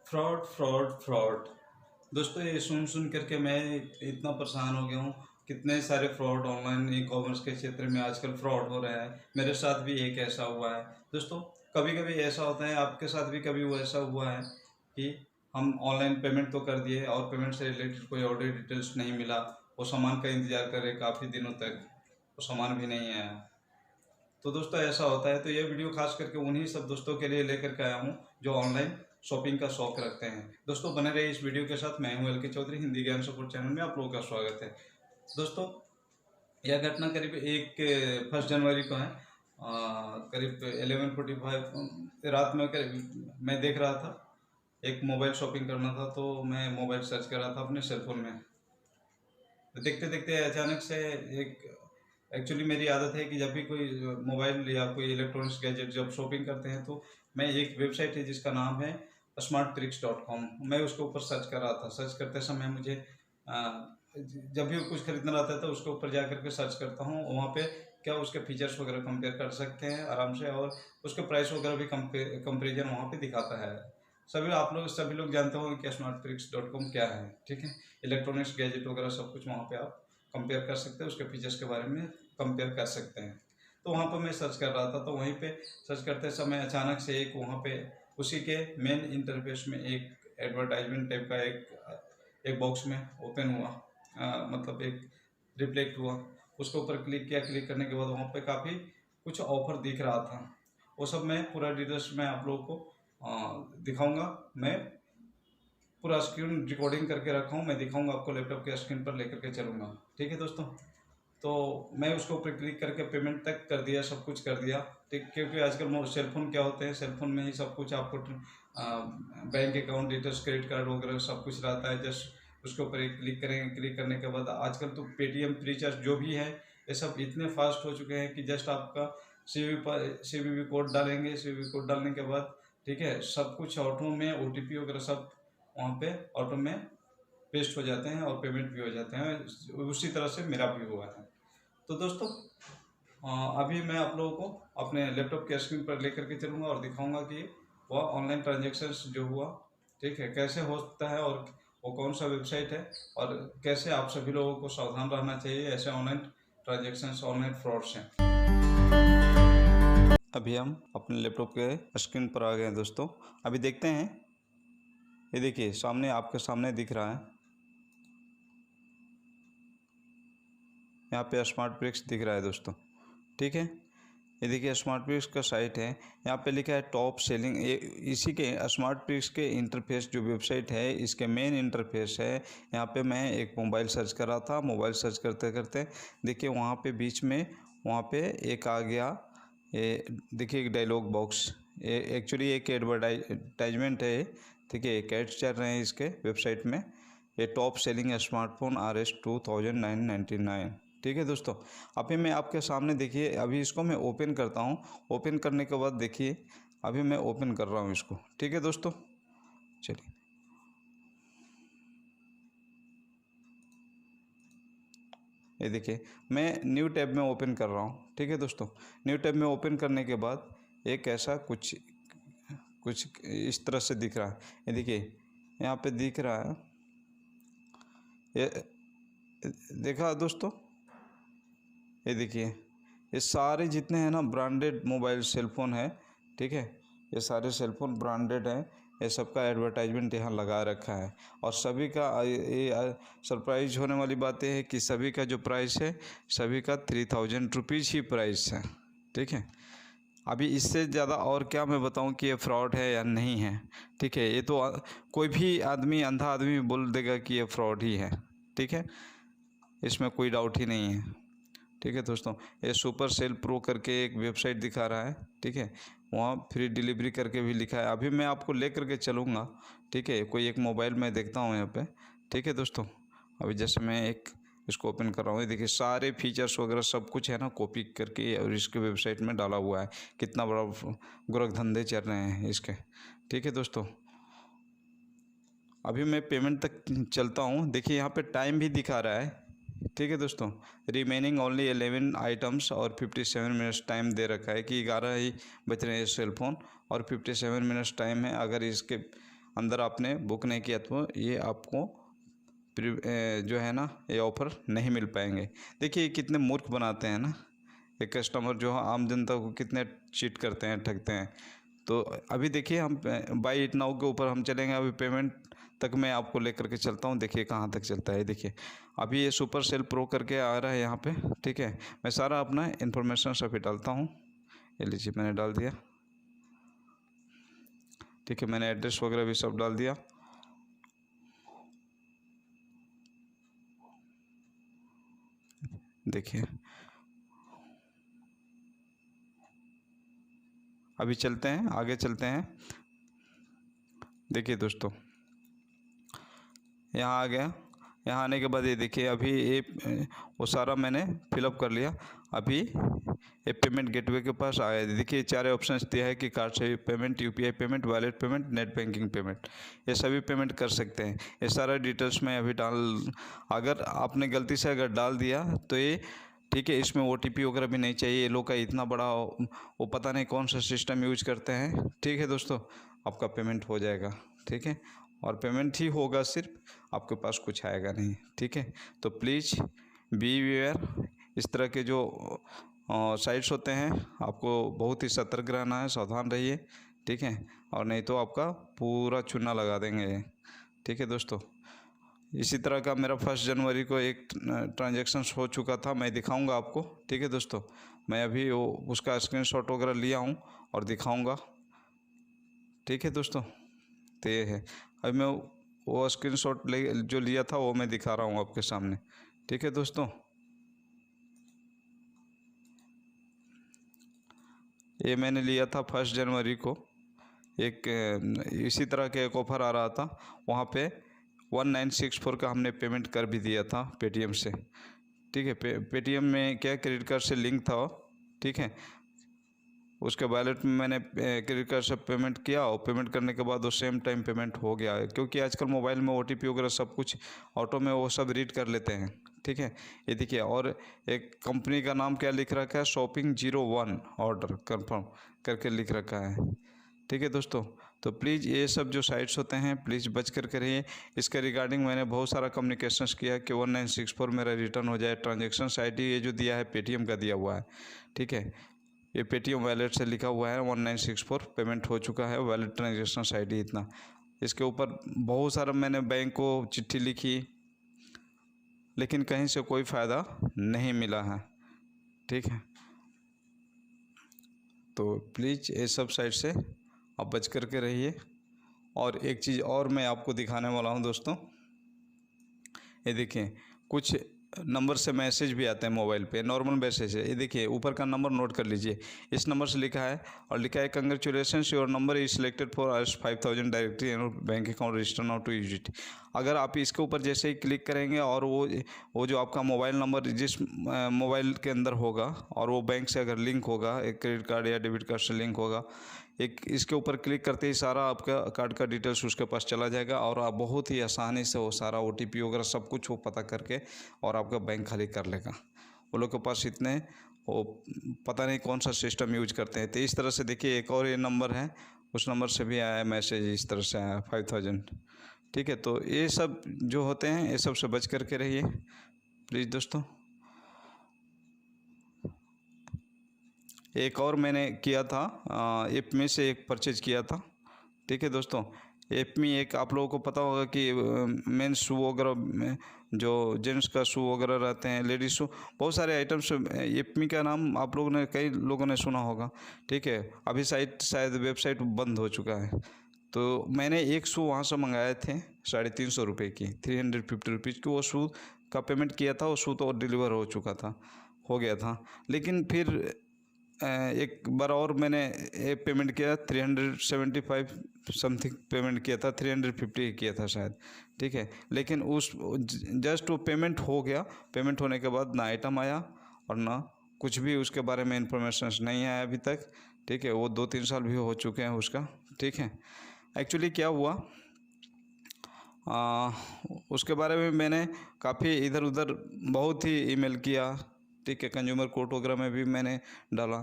Fraud fraud fraud. दोस्तों ये सुन सुन करके मैं इतना परेशान हो गया हूँ। कितने सारे फ्रॉड ऑनलाइन ई कॉमर्स के क्षेत्र में आजकल फ्रॉड हो रहा है। मेरे साथ भी एक ऐसा हुआ है। दोस्तों कभी कभी ऐसा होता है, आपके साथ भी कभी वो ऐसा हुआ है कि हम ऑनलाइन पेमेंट तो कर दिए और पेमेंट से रिलेटेड कोई ऑर्डर डिटेल्स नहीं मिला। वो सामान का इंतज़ार कर रहे काफ़ी दिनों तक, वो सामान भी नहीं आया। तो दोस्तों ऐसा होता है। तो ये वीडियो खास करके उन्हीं सब दोस्तों के लिए लेकर के आया हूँ जो ऑनलाइन शॉपिंग का शौक रखते हैं। दोस्तों बने रहिए इस वीडियो के साथ। मैं हूँ LK चौधरी, हिंदी ज्ञान सपोर्ट चैनल में आप लोगों का स्वागत है। दोस्तों यह घटना करीब 1 जनवरी को है। करीब 11:45 रात में करीब मैं देख रहा था, एक मोबाइल शॉपिंग करना था तो मैं मोबाइल सर्च कर रहा था अपने सेलफोन में। देखते देखते अचानक से एक, एक्चुअली मेरी आदत है कि जब भी कोई मोबाइल या कोई इलेक्ट्रॉनिक्स गैजेट जब शॉपिंग करते हैं तो मैं, एक वेबसाइट है जिसका नाम है smarttricks.com, मैं उसके ऊपर सर्च कर रहा था। सर्च करते समय मुझे जब भी कुछ खरीदना रहता है तो उसके ऊपर जा करके सर्च करता हूँ। वहाँ पे क्या उसके फीचर्स वगैरह कंपेयर कर सकते हैं आराम से, और उसके प्राइस वगैरह भी कंपेरिजन वहाँ पे दिखाता है। सभी लोग जानते होंगे कि smarttricks.com क्या है, ठीक है। इलेक्ट्रॉनिक्स गैजेट वगैरह सब कुछ वहाँ पे आप कंपेयर कर सकते हैं, उसके फीचर्स के बारे में कंपेयर कर सकते हैं। तो वहाँ पर मैं सर्च कर रहा था, तो वहीं पे सर्च करते समय अचानक से एक वहाँ पे उसी के मेन इंटरफेस में एक एडवर्टाइजमेंट टाइप का एक बॉक्स में ओपन हुआ, मतलब एक रिफ्लेक्ट हुआ। उसके ऊपर क्लिक किया। क्लिक करने के बाद वहाँ पे काफ़ी कुछ ऑफर दिख रहा था। वो सब मैं पूरा डिटेल्स में आप लोगों को दिखाऊंगा। मैं पूरा स्क्रीन रिकॉर्डिंग करके रखा हूँ, मैं दिखाऊंगा आपको, लैपटॉप के स्क्रीन पर लेकर के चलूँगा, ठीक है दोस्तों। तो मैं उसके ऊपर क्लिक करके पेमेंट तक कर दिया, सब कुछ कर दिया, ठीक। क्योंकि आजकल सेलफोन क्या होते हैं, सेलफोन में ही सब कुछ आपको bank account details, credit card वगैरह सब कुछ रहता है। जस्ट उसके ऊपर एक क्लिक करेंगे। क्लिक करने के बाद आजकल तो पेटीएम, फ्रीचार्ज जो भी है ये सब इतने फास्ट हो चुके हैं कि जस्ट आपका CVV कोड डालेंगे। CVV कोड डालने के बाद, ठीक है, सब कुछ ऑटो में OTP वगैरह सब वहाँ पे ऑटो में पेस्ट हो जाते हैं और पेमेंट भी हो जाते हैं। उसी तरह से मेरा भी हुआ है। तो दोस्तों अभी मैं आप लोगों को अपने लैपटॉप के स्क्रीन पर लेकर के चलूँगा और दिखाऊंगा कि वह ऑनलाइन ट्रांजेक्शन्स जो हुआ, ठीक है, कैसे होता है और वो कौन सा वेबसाइट है, और कैसे आप सभी लोगों को सावधान रहना चाहिए ऐसे ऑनलाइन ट्रांजेक्शन्स, ऑनलाइन फ्रॉड से। अभी हम अपने लैपटॉप के स्क्रीन पर आ गए हैं दोस्तों। अभी देखते हैं, ये देखिए सामने, आपके सामने दिख रहा है, यहाँ पे स्मार्ट ब्रिक्स दिख रहा है दोस्तों, ठीक है। ये देखिए स्मार्ट ब्रिक्स का साइट है, यहाँ पे लिखा है टॉप सेलिंग। ये इसी के स्मार्ट ब्रिक्स के इंटरफेस जो वेबसाइट है, इसके मेन इंटरफेस है। यहाँ पे मैं एक मोबाइल सर्च कर रहा था, मोबाइल सर्च करते करते देखिए वहाँ पे बीच में, वहाँ पे एक आ गया, ये देखिए एक डायलॉग बॉक्स। ये एक्चुअली एक एडवर्टाइजमेंट है, ठीक है, एक एड्स चल रहे हैं इसके वेबसाइट में। ये टॉप सेलिंग स्मार्टफोन RS 2999, ठीक है दोस्तों। अभी मैं आपके सामने देखिए, अभी इसको मैं ओपन करता हूँ। ओपन करने के बाद देखिए, अभी मैं ओपन कर रहा हूँ इसको, ठीक है दोस्तों। चलिए, ये देखिए मैं न्यू टैब में ओपन कर रहा हूँ, ठीक है दोस्तों। न्यू टैब में ओपन करने के बाद एक ऐसा कुछ कुछ इस तरह से दिख रहा है। ये देखिए यहाँ पे दिख रहा है, ये देखा दोस्तों, ये देखिए ये सारे जितने हैं ना ब्रांडेड मोबाइल सेलफ़ोन है, ठीक है। ये सारे सेलफ़ोन ब्रांडेड हैं। ये सबका एडवर्टाइजमेंट यहाँ लगा रखा है, और सभी का ये सरप्राइज होने वाली बात यह है कि सभी का जो प्राइस है, सभी का 3000 रुपीज़ ही प्राइस है, ठीक है। अभी इससे ज़्यादा और क्या मैं बताऊं कि ये फ्रॉड है या नहीं है, ठीक है। ये तो कोई भी आदमी, अंधा आदमी बोल देगा कि ये फ्रॉड ही है, ठीक है, इसमें कोई डाउट ही नहीं है, ठीक है दोस्तों। ये सुपर सेल प्रो करके एक वेबसाइट दिखा रहा है, ठीक है। वहाँ फ्री डिलीवरी करके भी लिखा है। अभी मैं आपको ले करके चलूँगा, ठीक है। कोई एक मोबाइल में देखता हूँ यहाँ पे, ठीक है दोस्तों। अभी जैसे मैं एक इसको ओपन कर रहा हूँ, ये देखिए सारे फीचर्स वगैरह सब कुछ है ना, कॉपी करके और इसके वेबसाइट में डाला हुआ है। कितना बड़ा गोरख धंधे चल रहे हैं इसके, ठीक है दोस्तों। अभी मैं पेमेंट तक चलता हूँ। देखिए यहाँ पे टाइम भी दिखा रहा है, ठीक है दोस्तों। रिमेनिंग ओनली 11 आइटम्स और 57 मिनट्स टाइम दे रखा है कि 11 ही बच रहे हैं सेलफोन, और 57 मिनट्स टाइम है। अगर इसके अंदर आपने बुक नहीं किया तो ये आपको जो है ना ये ऑफ़र नहीं मिल पाएंगे। देखिए ये कितने मूर्ख बनाते हैं ना, एक कस्टमर जो आम जनता को कितने चीट करते हैं, ठगते हैं। तो अभी देखिए हम बाई इट नाउ के ऊपर हम चलेंगे। अभी पेमेंट तक मैं आपको लेकर के चलता हूँ, देखिए कहाँ तक चलता है। देखिए अभी ये सुपर सेल प्रो करके आ रहा है यहाँ पे, ठीक है। मैं सारा अपना इन्फॉर्मेशन सभी डालता हूँ। ये लीजिए मैंने डाल दिया, ठीक है। मैंने एड्रेस वगैरह भी सब डाल दिया। देखिए अभी चलते हैं, आगे चलते हैं। देखिए दोस्तों यहाँ आ गया। यहाँ आने के बाद ये देखिए अभी ये वो सारा मैंने फिलअप कर लिया। अभी ये पेमेंट गेटवे के पास आया है। देखिए 4 ऑप्शंस दिया है कि कार्ड से payment, UPI payment, wallet payment, net banking payment, ये सभी पेमेंट कर सकते हैं। ये सारा डिटेल्स मैं अभी अगर आपने गलती से अगर डाल दिया तो ये ठीक है, इसमें ओटीपी वगैरह भी नहीं चाहिए। ये लोग का इतना बड़ा वो पता नहीं कौन सा सिस्टम यूज करते हैं, ठीक है दोस्तों। आपका पेमेंट हो जाएगा, ठीक है। और पेमेंट ही होगा सिर्फ, आपके पास कुछ आएगा नहीं, ठीक है। तो प्लीज़ बी वेयर, इस तरह के जो साइट्स होते हैं आपको बहुत ही सतर्क रहना है, सावधान रहिए, ठीक है। और नहीं तो आपका पूरा चूना लगा देंगे, ठीक है दोस्तों। इसी तरह का मेरा 1 जनवरी को एक ट्रांजैक्शन हो चुका था, मैं दिखाऊंगा आपको, ठीक है दोस्तों। मैं अभी वो उसका स्क्रीनशॉट वगैरह लिया हूँ और दिखाऊंगा, ठीक है दोस्तों। तो ये है, अभी मैं वो स्क्रीनशॉट जो लिया था वो मैं दिखा रहा हूँ आपके सामने, ठीक है दोस्तों। ये मैंने लिया था 1 जनवरी को। एक इसी तरह का एक ऑफ़र आ रहा था, वहाँ पे 1964 का हमने पेमेंट कर भी दिया था पेटीएम से, ठीक है। पेटीएम में क्या क्रेडिट कार्ड से लिंक था, ठीक है। उसके वॉलेट में मैंने क्रेडिट कार्ड से पेमेंट किया और पेमेंट करने के बाद वो सेम टाइम पेमेंट हो गया है, क्योंकि आजकल मोबाइल में ओटीपी वगैरह सब कुछ ऑटो में वो सब रीड कर लेते हैं, ठीक है। ये देखिए, और एक कंपनी का नाम क्या लिख रखा है, Shopping01 ऑर्डर कंफर्म करके लिख रखा है, ठीक है दोस्तों। तो प्लीज़ ये सब जो साइट्स होते हैं प्लीज़ बच कर के रहिए। इसके रिगार्डिंग मैंने बहुत सारा कम्युनिकेशंस किया कि 1964 मेरा रिटर्न हो जाए। ट्रांजेक्शन ID ये जो दिया है पेटीएम का दिया हुआ है, ठीक है। ये पेटीएम वॉलेट से लिखा हुआ है 1964 पेमेंट हो चुका है, वॉलेट ट्रांजेक्शन ID इतना। इसके ऊपर बहुत सारा मैंने बैंक को चिट्ठी लिखी, लेकिन कहीं से कोई फ़ायदा नहीं मिला है, ठीक है। तो प्लीज़ ये सब साइट से आप बच कर के रहिए। और एक चीज़ और मैं आपको दिखाने वाला हूँ दोस्तों, ये देखिए कुछ नंबर से मैसेज भी आते हैं मोबाइल पे, नॉर्मल मैसेज है। ये देखिए ऊपर का नंबर नोट कर लीजिए, इस नंबर से लिखा है और लिखा है congratulations your number is selected for Rs 5000 directly in bank account register now to use it. अगर आप इसके ऊपर जैसे ही क्लिक करेंगे और वो जो आपका मोबाइल नंबर जिस मोबाइल के अंदर होगा और वो बैंक से अगर लिंक होगा, एक क्रेडिट कार्ड या डेबिट कार्ड से लिंक होगा, एक इसके ऊपर क्लिक करते ही सारा आपका कार्ड का डिटेल्स उसके पास चला जाएगा और आप बहुत ही आसानी से वो सारा OTP वगैरह सब कुछ वो पता करके और आपका बैंक खाली कर लेगा। वो लोग के पास इतने वो पता नहीं कौन सा सिस्टम यूज करते हैं। तो इस तरह से देखिए एक और ये नंबर है, उस नंबर से भी आया मैसेज, इस तरह से आया 5000, ठीक है। तो ये सब जो होते हैं ये सब से बच करके रहिए प्लीज़ दोस्तों। एक और मैंने किया था ऐप में से एक परचेज किया था, ठीक है दोस्तों। ऐप में एक आप लोगों को पता होगा कि मेंस शू वगैरह में जो जेंट्स का शू वगैरह रहते हैं, लेडीज शू, बहुत सारे आइटम्स ऐप में का नाम आप लोगों ने कई लोगों ने सुना होगा, ठीक है। अभी शायद वेबसाइट बंद हो चुका है। तो मैंने एक शू वहाँ से मंगाए थे 350 रुपये की, 350 रुपीज़ की। वो शू का पेमेंट किया था, वो शू तो डिलीवर हो चुका था, हो गया था। लेकिन फिर एक बार और मैंने पेमेंट किया 375 समथिंग पेमेंट किया था, 350 किया था शायद, ठीक है। लेकिन उस जस्ट वो पेमेंट हो गया, पेमेंट होने के बाद ना आइटम आया और ना कुछ भी उसके बारे में इंफॉर्मेशन नहीं आया अभी तक, ठीक है। वो 2-3 साल भी हो चुके हैं उसका, ठीक है। एक्चुअली क्या हुआ, उसके बारे में मैंने काफ़ी इधर उधर बहुत ही ईमेल किया, ठीक है। कंज्यूमर कोर्ट वगैरह में भी मैंने डाला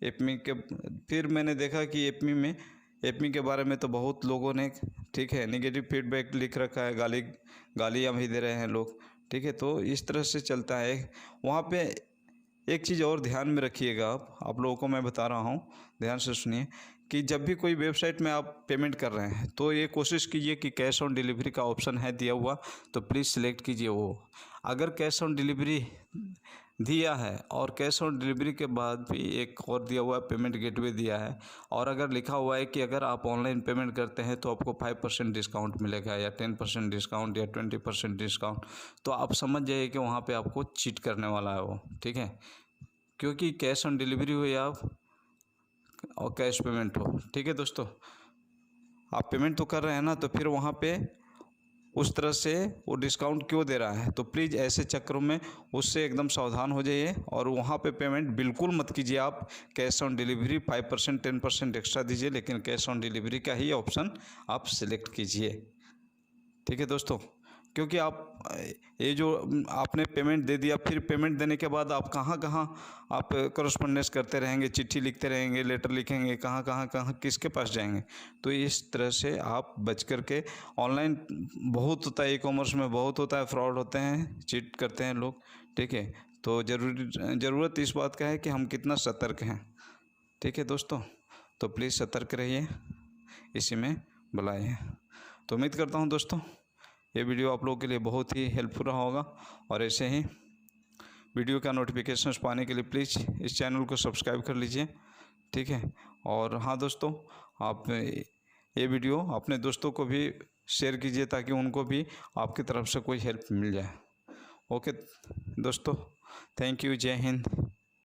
एपमी के। फिर मैंने देखा कि एपमी में एपमी के बारे में तो बहुत लोगों ने, ठीक है, नेगेटिव फीडबैक लिख रखा है, गालियाँ भी दे रहे हैं लोग, ठीक है। तो इस तरह से चलता है वहाँ पे। एक चीज़ और ध्यान में रखिएगा, आप लोगों को मैं बता रहा हूँ, ध्यान से सुनिए, कि जब भी कोई वेबसाइट में आप पेमेंट कर रहे हैं तो ये कोशिश कीजिए कि कैश ऑन डिलीवरी का ऑप्शन है दिया हुआ, तो प्लीज़ सिलेक्ट कीजिए वो। अगर कैश ऑन डिलीवरी दिया है और कैश ऑन डिलीवरी के बाद भी एक और दिया हुआ है, पेमेंट गेटवे दिया है, और अगर लिखा हुआ है कि अगर आप ऑनलाइन पेमेंट करते हैं तो आपको 5% डिस्काउंट मिलेगा, या 10% डिस्काउंट, या 20% डिस्काउंट, तो आप समझ जाइए कि वहाँ पे आपको चीट करने वाला है वो, ठीक है। क्योंकि कैश ऑन डिलीवरी हो या और कैश पेमेंट हो, ठीक है दोस्तों, आप पेमेंट तो कर रहे हैं ना, तो फिर वहाँ पे उस तरह से वो डिस्काउंट क्यों दे रहा है। तो प्लीज़ ऐसे चक्करों में उससे एकदम सावधान हो जाइए, और वहाँ पे पेमेंट बिल्कुल मत कीजिए आप कैश ऑन डिलीवरी। 5% 10% एक्स्ट्रा दीजिए, लेकिन कैश ऑन डिलीवरी का ही ऑप्शन आप सिलेक्ट कीजिए, ठीक है दोस्तों। क्योंकि आप ये जो आपने पेमेंट दे दिया, फिर पेमेंट देने के बाद आप कहाँ कहाँ आप करस्पॉन्डेंस करते रहेंगे, चिट्ठी लिखते रहेंगे, लेटर लिखेंगे, कहाँ कहाँ कहाँ किसके पास जाएंगे। तो इस तरह से आप बच कर के, ऑनलाइन बहुत होता है, ई कॉमर्स में बहुत होता है, फ्रॉड होते हैं, चीट करते हैं लोग, ठीक है। तो ज़रूरत इस बात का है कि हम कितना सतर्क हैं, ठीक है दोस्तों। तो प्लीज़ सतर्क रहिए, इसी में भलाई है। तो उम्मीद करता हूँ दोस्तों ये वीडियो आप लोगों के लिए बहुत ही हेल्पफुल रहा होगा, और ऐसे ही वीडियो का नोटिफिकेशंस पाने के लिए प्लीज़ इस चैनल को सब्सक्राइब कर लीजिए, ठीक है। और हाँ दोस्तों, आप ये वीडियो अपने दोस्तों को भी शेयर कीजिए, ताकि उनको भी आपकी तरफ से कोई हेल्प मिल जाए। ओके दोस्तों, थैंक यू, जय हिंद।